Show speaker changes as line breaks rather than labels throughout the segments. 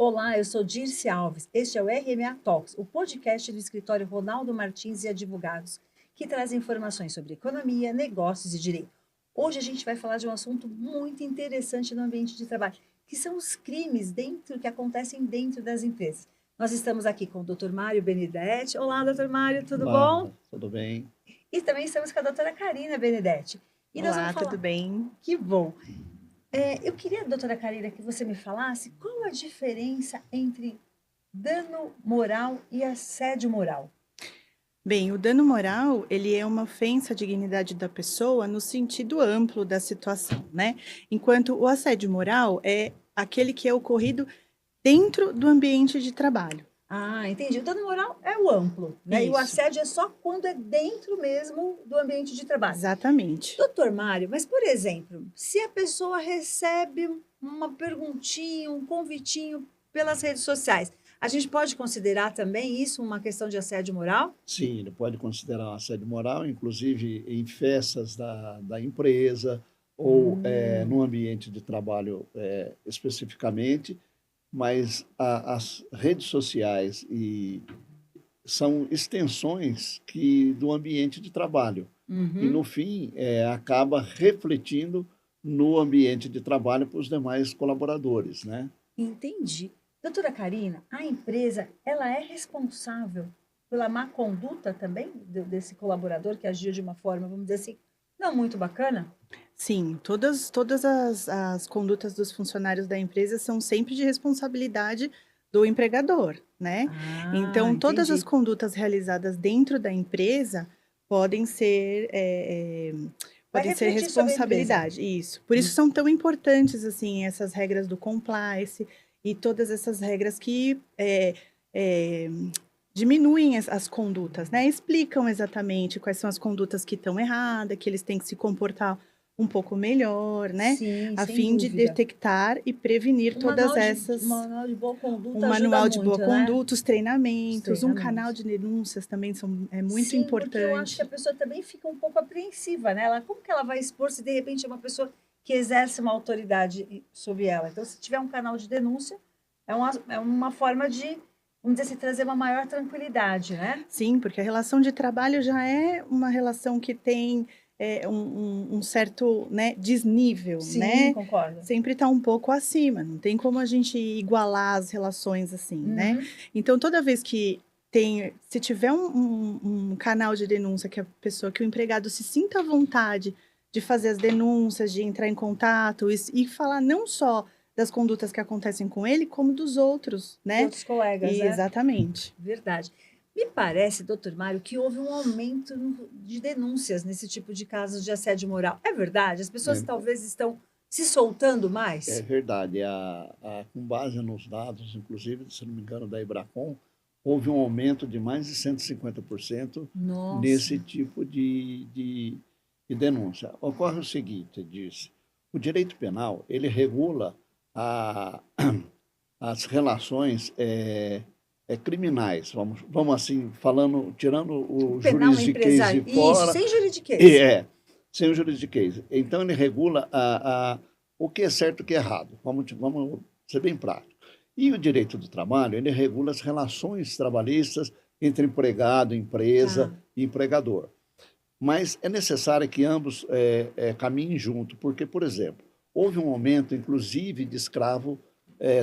Olá, eu sou Dirce Alves. Este é o RMA Talks, o podcast do escritório Ronaldo Martins e Advogados, que traz informações sobre economia, negócios e direito. Hoje a gente vai falar de um assunto muito interessante no ambiente de trabalho, que são os crimes que acontecem dentro das empresas. Nós estamos aqui com o Dr. Mário Benedetti. Olá, Dr. Mário, tudo
Olá,
bom?
tudo bem?
E também estamos com a doutora Karina Benedetti. E nós vamos
Olá, tudo
falar.
bem?
Que bom! Eu queria, doutora Karina, que você me falasse qual a diferença entre dano moral e assédio moral.
Bem, o dano moral, ele é uma ofensa à dignidade da pessoa no sentido amplo da situação, né? Enquanto o assédio moral é aquele que é ocorrido dentro do ambiente de trabalho.
Ah, entendi. O dano moral é o amplo, né? E o
Isso,
assédio é só quando é dentro mesmo do ambiente de trabalho.
exatamente.
Doutor Mário, mas por exemplo, se a pessoa recebe uma perguntinha, um convitinho pelas redes sociais, a gente pode considerar também isso uma questão de assédio moral?
Sim, ele pode considerar um assédio moral, inclusive em festas da empresa ou no ambiente de trabalho especificamente, mas as redes sociais são extensões do ambiente de trabalho. E,
Uhum.
no fim, acaba refletindo no ambiente de trabalho para os demais colaboradores, né?
Entendi. Doutora Karina, a empresa, ela é responsável pela má conduta também desse colaborador que agiu de uma forma, vamos dizer assim, não muito bacana?
Sim, todas as condutas dos funcionários da empresa são sempre de responsabilidade do empregador, né?
Ah,
Então, todas as
entendi.
condutas realizadas dentro da empresa podem ser,
Vai
podem ser
refletir sobre a empresa.
responsabilidade, isso. Por
Hum.
isso são tão importantes, assim, essas regras do compliance e todas essas regras que diminuem as condutas, né? Explicam exatamente quais são as condutas que estão erradas, que eles têm que se comportar um pouco melhor, né?
Sim,
A
sem
fim de
dúvida.
destetectar e prevenir todas
O
essas.
manual de boa
Um
conduta ajuda
manual de boa
muito, né?
conduta, os
Os
treinamentos, um canal
treinamentos.
de denúncias também é muito
Sim, porque eu acho que a
importante.
pessoa também fica um pouco apreensiva, né? Como que ela vai expor se de repente é uma pessoa que exerce uma autoridade sobre ela? Então, se tiver um canal de denúncia, é uma forma de, vamos dizer assim, trazer uma maior tranquilidade, né?
Sim, porque a relação de trabalho já é uma relação que tem um certo, né, desnível,
Sim,
né?
concordo.
Sempre está um pouco acima, não tem como a gente igualar as relações assim, né?
Uhum.
Então, toda vez que se tiver um canal de denúncia que o empregado se sinta à vontade de fazer as denúncias, de entrar em contato e falar não só das condutas que acontecem com ele, como dos outros,
De
né?
outros colegas,
E
né?
exatamente.
Verdade. Me parece, doutor Mário, que houve um aumento de denúncias nesse tipo de casos de assédio moral. É verdade? As pessoas
É,
talvez estão se soltando
É
mais?
verdade. Com base nos dados, inclusive, se não me engano, da Ibracon, houve um aumento de mais de 150%
Nossa.
nesse tipo de denúncia. Ocorre o seguinte, diz, o direito penal, ele regula a, as relações criminais, vamos assim, falando, tirando
O
o
penal
juridiquês
empresarial.
de
Isso,
fora,
sem
e
juridiquês.
sem o juridiquês. Então, ele regula o que é certo e o que é errado. Vamos ser bem prático. E o direito do trabalho, ele regula as relações trabalhistas entre empregado, empresa
Tá.
e empregador. Mas é necessário que ambos caminhem junto, porque, por exemplo, houve um aumento, inclusive, de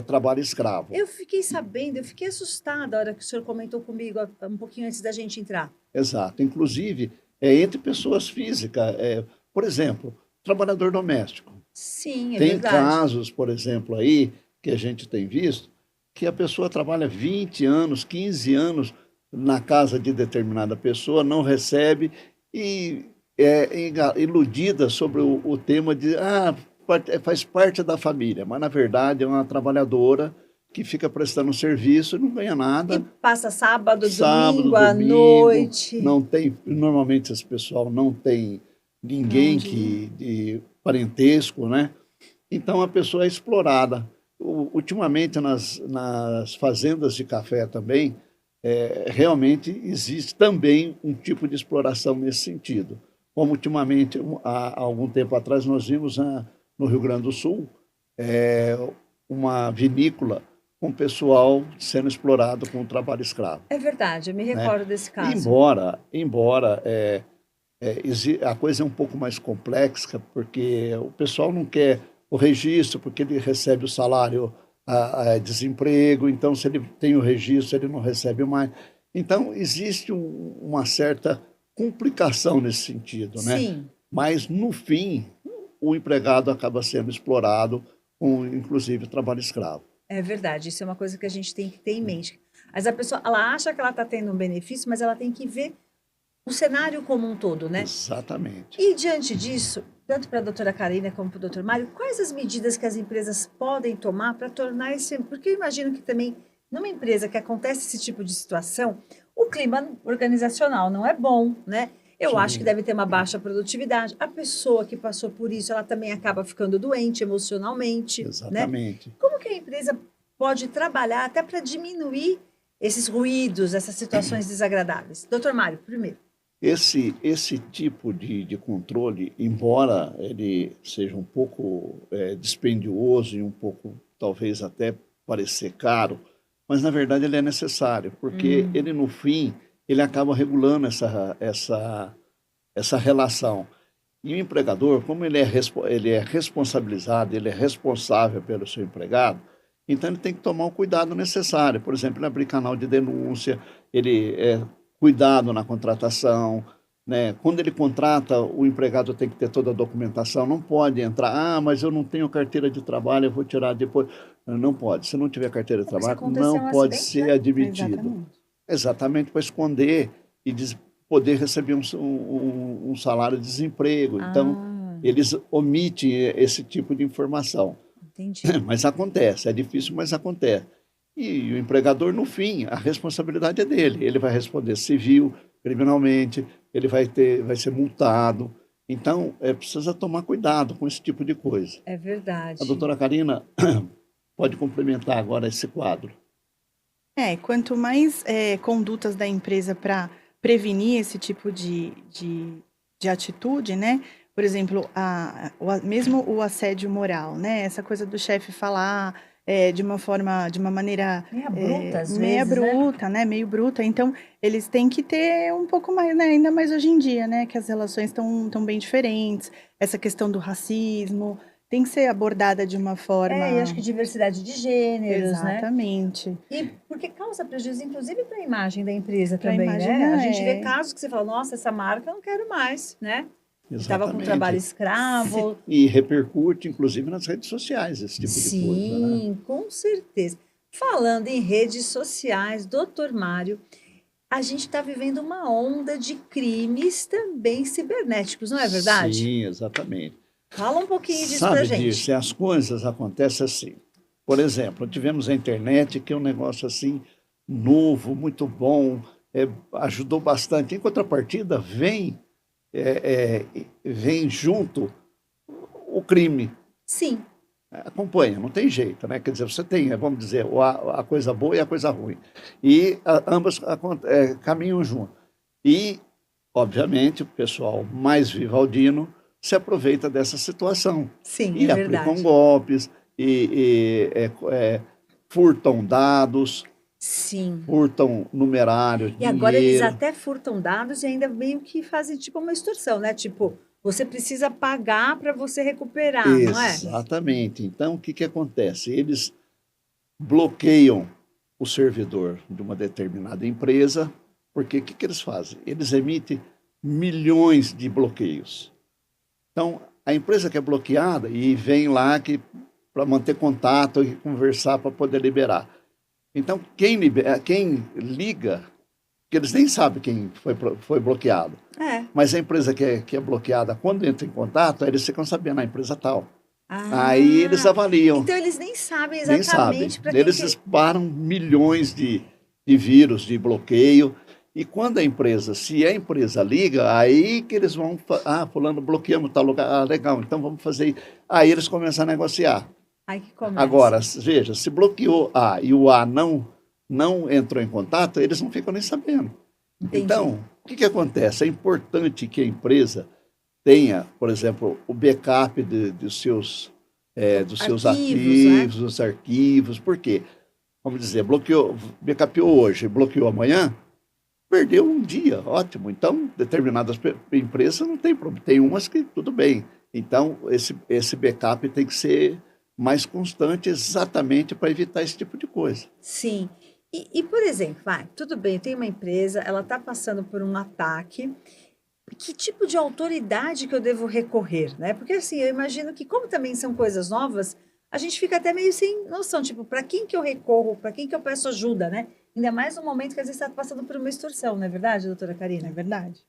trabalho escravo.
Eu fiquei sabendo, eu fiquei assustada a hora que o senhor comentou comigo um pouquinho antes da gente entrar.
Exato. Inclusive, entre pessoas físicas. Por exemplo, trabalhador doméstico.
Sim, é
Tem
verdade.
casos, por exemplo, aí, que a gente tem visto, que a pessoa trabalha 20 anos, 15 anos na casa de determinada pessoa, não recebe e é iludida sobre o tema de faz parte da família, mas na verdade é uma trabalhadora que fica prestando serviço e não ganha
E
nada.
passa sábado,
Sábado,
domingo, à
domingo,
noite.
não tem, normalmente esse pessoal não tem ninguém
Onde ir?
de parentesco, né? Então a pessoa é explorada. Ultimamente nas fazendas de café também, realmente existe também um tipo de exploração nesse sentido. Como ultimamente, há algum tempo atrás, nós vimos no Rio Grande do Sul uma vinícola com o pessoal sendo explorado com o trabalho escravo,
É verdade, eu me
né?
recordo desse caso.
Embora a coisa é um pouco mais complexa, porque o pessoal não quer o registro, porque ele recebe o salário desemprego, então se ele tem o registro, ele não recebe mais. Então, existe uma certa complicação nesse sentido, né?
Sim,
Mas, no fim, o empregado acaba sendo explorado com, inclusive, trabalho escravo.
é verdade. Isso é uma coisa que a gente tem que ter em mente. Mas a pessoa, ela acha que ela está tendo um benefício, mas ela tem que ver o cenário como um todo, né?
Exatamente.
E diante disso, tanto para a doutora Karina como para o doutor Mário, quais as medidas que as empresas podem tomar para tornar esse... Porque eu imagino que também, numa empresa que acontece esse tipo de situação, o clima organizacional não é bom, né? Eu acho que
Sim,
deve ter uma baixa produtividade. A pessoa que passou por isso, ela também acaba ficando doente emocionalmente, né?
exatamente.
Como que a empresa pode trabalhar até para diminuir esses ruídos, essas situações desagradáveis? Doutor Mário, primeiro.
Esse tipo de controle, embora ele seja um pouco dispendioso e um pouco, talvez até parecer caro, mas na verdade ele é necessário, porque
Hum,
ele no fim, ele acaba regulando essa relação. E o empregador, como ele é responsabilizado, ele é responsável pelo seu empregado, então ele tem que tomar o cuidado necessário. Por exemplo, ele abrir canal de denúncia, ele cuidado na contratação, né? Quando ele contrata, o empregado tem que ter toda a documentação, não pode entrar, mas eu não tenho carteira de trabalho, eu vou tirar depois. Não pode. Se não tiver carteira de
como se
trabalho, não
acontecer um
pode
acidente,
ser
né?
admitido.
Exatamente.
Exatamente para esconder e poder receber um salário de desemprego. Então,
Ah,
eles omitem esse tipo de informação.
entendi.
Mas acontece, é difícil, mas acontece. E o empregador, no fim, a responsabilidade é dele. Ele vai responder civil, criminalmente, ele vai ser multado. Então, precisa tomar cuidado com esse tipo de coisa.
É
A
verdade.
doutora Karina pode complementar agora esse quadro.
Quanto mais condutas da empresa para prevenir esse tipo de atitude, né? Por exemplo, mesmo o assédio moral, né? Essa coisa do chefe falar de uma maneira
Meia bruta, às
meia
vezes, né?
bruta, né? Meio bruta. Então, eles têm que ter um pouco mais, né? Ainda mais hoje em dia, né? Que as relações estão bem diferentes. Essa questão do racismo tem que ser abordada de uma
E acho
forma...
que diversidade de gêneros, né?
Exatamente.
E porque causa prejuízo, inclusive, para a imagem da empresa
Para
também, né? A
imaginar,
gente vê casos que você fala, nossa, essa marca eu não quero mais, né? Estava com trabalho
Exatamente.
escravo.
E repercute, inclusive, nas redes sociais, esse tipo de coisa, né?
Sim, com certeza. Falando em redes sociais, doutor Mário, a gente está vivendo uma onda de crimes também cibernéticos, não é verdade?
Sim, exatamente.
Fala um pouquinho disso pra
Sabe disso,
gente.
e as coisas acontecem assim. Por exemplo, tivemos a internet, que é um negócio assim, novo, muito bom, ajudou bastante. Em contrapartida, vem junto o crime.
Sim,
Acompanha, não tem jeito, né? Quer dizer, você tem, vamos dizer, a coisa boa e a coisa ruim. E ambas caminham junto. E, obviamente, o pessoal mais vivaldino se aproveita dessa situação
sim, é
e aplicam
verdade.
golpes, e furtam dados,
Sim.
furtam numerário,
E agora eles
dinheiro.
até furtam dados e ainda meio que fazem tipo uma extorsão, né? Tipo, você precisa pagar para você recuperar, não é?
Exatamente. Então, o que que acontece? Eles bloqueiam o servidor de uma determinada empresa, porque o que que eles fazem? Eles emitem milhões de bloqueios. Então, a empresa que é bloqueada e vem lá para manter contato e conversar para poder liberar. Então, quem liga, que eles nem sabem quem foi bloqueado,
É.
mas a empresa que é bloqueada, quando entra em contato, aí eles ficam sabendo, a empresa tal. Aí eles
Ah,
avaliam,
então eles nem sabem
nem sabem.
exatamente para quem
Eles
que.
disparam milhões de vírus, de bloqueio. E quando a empresa, se a empresa liga, aí que eles vão, fulano, bloqueamos tal lugar, legal, então vamos fazer. Aí eles começam a negociar.
Ai, que começa.
Agora, veja, se bloqueou A e o A não entrou em contato, eles não ficam nem sabendo.
Entendi.
Então, o que que acontece? É importante que a empresa tenha, por exemplo, o backup dos seus
Arquivos, né?
ativos, dos arquivos. Por quê? vamos dizer, bloqueou, backupou hoje, bloqueou amanhã, perdeu um dia, ótimo. Então, determinadas empresas não tem problema, tem umas que tudo bem. Então, esse backup tem que ser mais constante exatamente para evitar esse tipo de coisa.
Sim. Por exemplo, tudo bem, tem uma empresa, ela está passando por um ataque. Que tipo de autoridade que eu devo recorrer, né? Porque assim, eu imagino que como também são coisas novas, a gente fica até meio sem noção, tipo, para quem que eu recorro, para quem que eu peço ajuda, né? Ainda mais no momento que às vezes está passando por uma extorsão, não é verdade, doutora
É
Karina?
verdade.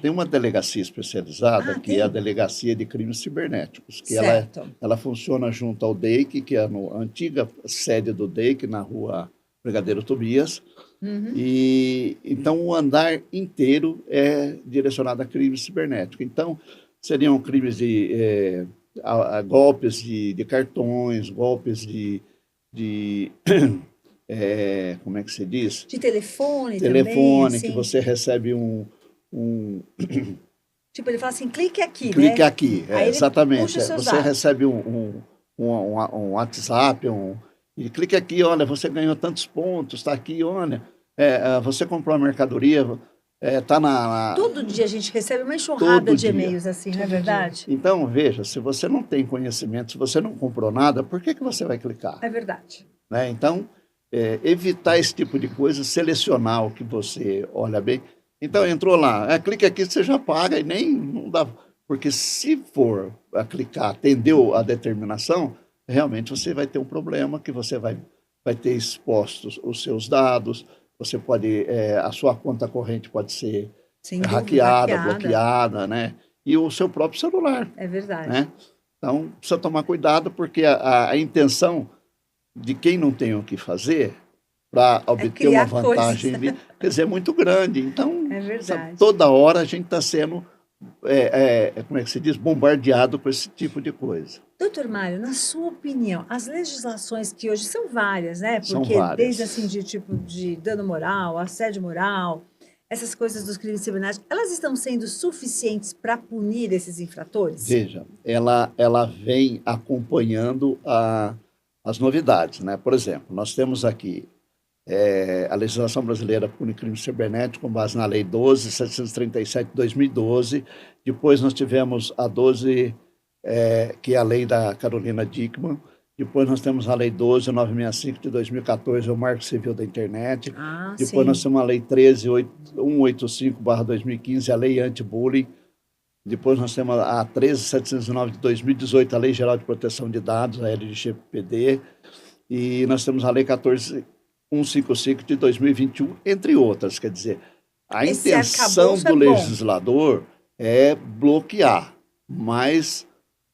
Tem uma delegacia especializada, que é a
Tem?
Delegacia de Crimes Cibernéticos, que
Certo.
ela funciona junto ao DEIC, que é a antiga sede do DEIC, na rua Brigadeiro Tobias.
Uhum.
E então o andar inteiro é direcionado a crimes cibernéticos. Então, seriam crimes de golpes de cartões, golpes de como é que se diz?
De telefone também,
Telefone, que
assim.
você recebe
Tipo, ele fala assim, clique aqui,
clique
né?
aqui,
Aí ele
exatamente.
puxa os seus
Você
dados.
recebe um WhatsApp, e clique aqui, olha, você ganhou tantos pontos, está aqui, olha, você comprou a mercadoria, está
Todo dia a gente recebe uma enxurrada
todo
de
dia.
e-mails assim, não é verdade?
Então, veja, se você não tem conhecimento, se você não comprou nada, por que você vai clicar?
É verdade.
Né? Então, evitar esse tipo de coisa, selecionar o que você olha bem. Então, entrou lá, clique aqui, você já paga e nem não dá. Porque se for a clicar, atendeu a determinação, realmente você vai ter um problema que você vai ter expostos os seus dados, você pode, a sua conta corrente pode ser
Sem dúvida,
hackeada,
hackeada.
bloqueada, né? E o seu próprio celular,
É verdade.
né? Então, precisa tomar cuidado, porque a intenção de quem não tem o que fazer para obter uma
criar
vantagem,
coisas.
quer dizer, é muito grande. Então,
É verdade.
toda hora a gente está sendo, como é que se diz, bombardeado com esse tipo de coisa.
Doutor Mário, na sua opinião, as legislações que hoje são várias, né?
São
Porque
várias.
desde assim de tipo de dano moral, assédio moral, essas coisas dos crimes cibernéticos, elas estão sendo suficientes para punir esses infratores?
Veja, ela vem acompanhando as novidades, né? Por exemplo, nós temos aqui a legislação brasileira pune crime cibernético com base na Lei 12.737 de 2012. Depois nós tivemos a 12, que é a lei da Carolina Dickmann. Depois nós temos a Lei 12.965 de 2014, o Marco Civil da Internet. Depois
sim.
nós temos a Lei 13.185/2015, a Lei Anti-Bullying. Depois nós temos a 13.709 de 2018, a Lei Geral de Proteção de Dados, a LGPD. E nós temos a Lei 14.155 de 2021, entre outras. Quer dizer, a
Esse
intenção
arcabouço
do
é bom.
legislador é bloquear, mas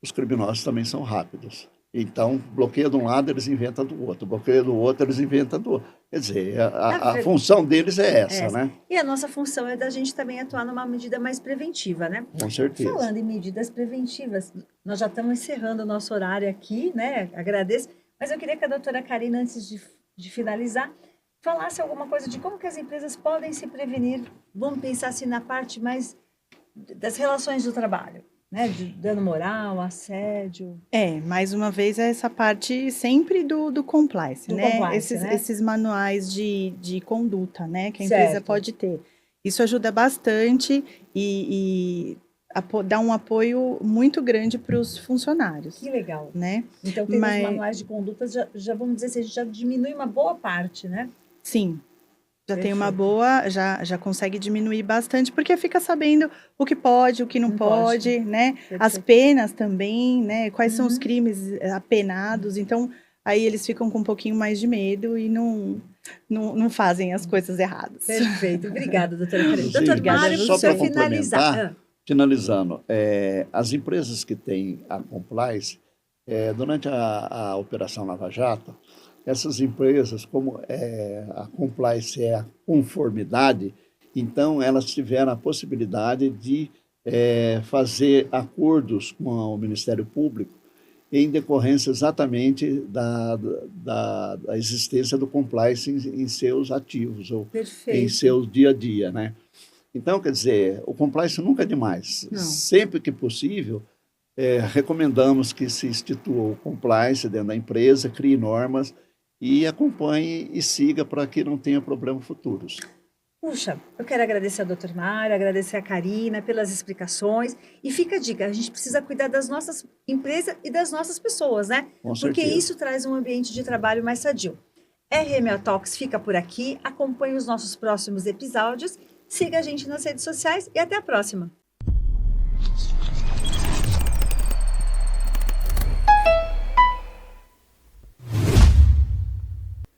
os criminosos também são rápidos. Então, bloqueia de um lado, eles inventam do outro. Bloqueia do outro, eles inventam do outro. Quer dizer, a função deles é essa, né?
E a nossa função é da gente também atuar numa medida mais preventiva, né?
Com certeza.
Falando em medidas preventivas, nós já estamos encerrando o nosso horário aqui, né? Agradeço. Mas eu queria que a doutora Karina, antes de finalizar, falasse alguma coisa de como que as empresas podem se prevenir. Vamos pensar assim na parte mais das relações do trabalho, né? De dano moral, assédio.
Mais uma vez, é essa parte sempre do compliance,
Do
né?
compliance, né?
Esses manuais de conduta, né? Que a empresa
Certo.
pode ter. Isso ajuda bastante e dá um apoio muito grande para os funcionários,
Que legal.
né?
Então, tendo os
Mas-
manuais de conduta, já vamos dizer assim, a gente já diminui uma boa parte, né?
Sim. Já tem uma
Perfeito.
boa, já consegue diminuir bastante, porque fica sabendo o que pode, o que não
Não pode.
pode, né? As
Perfeito.
penas também, né? Quais são os
Uhum.
crimes apenados. Então, aí eles ficam com um pouquinho mais de medo e não fazem as coisas erradas.
Perfeito. Obrigada, doutora Karina.
Inclusive,
Doutor
Obrigada
Mário,
a
para o
você.
senhor
Só para
finalizar.
complementar, finalizando, as empresas que têm a compliance, durante a Operação Lava Jato, essas empresas, como a compliance é a conformidade, então elas tiveram a possibilidade de fazer acordos com o Ministério Público em decorrência exatamente da existência do compliance em seus ativos ou em
Perfeito.
seu dia a dia, né? Então, quer dizer, o compliance nunca é demais.
Não.
Sempre que possível, recomendamos que se institua o compliance dentro da empresa, crie normas e acompanhe e siga para que não tenha problemas futuros.
Puxa, eu quero agradecer ao Dr. Mário, agradecer a Karina pelas explicações. E fica a dica, a gente precisa cuidar das nossas empresas e das nossas pessoas, né?
Com
Porque
certeza.
isso traz um ambiente de trabalho mais sadio. RMA Talks fica por aqui, acompanhe os nossos próximos episódios, siga a gente nas redes sociais e até a próxima.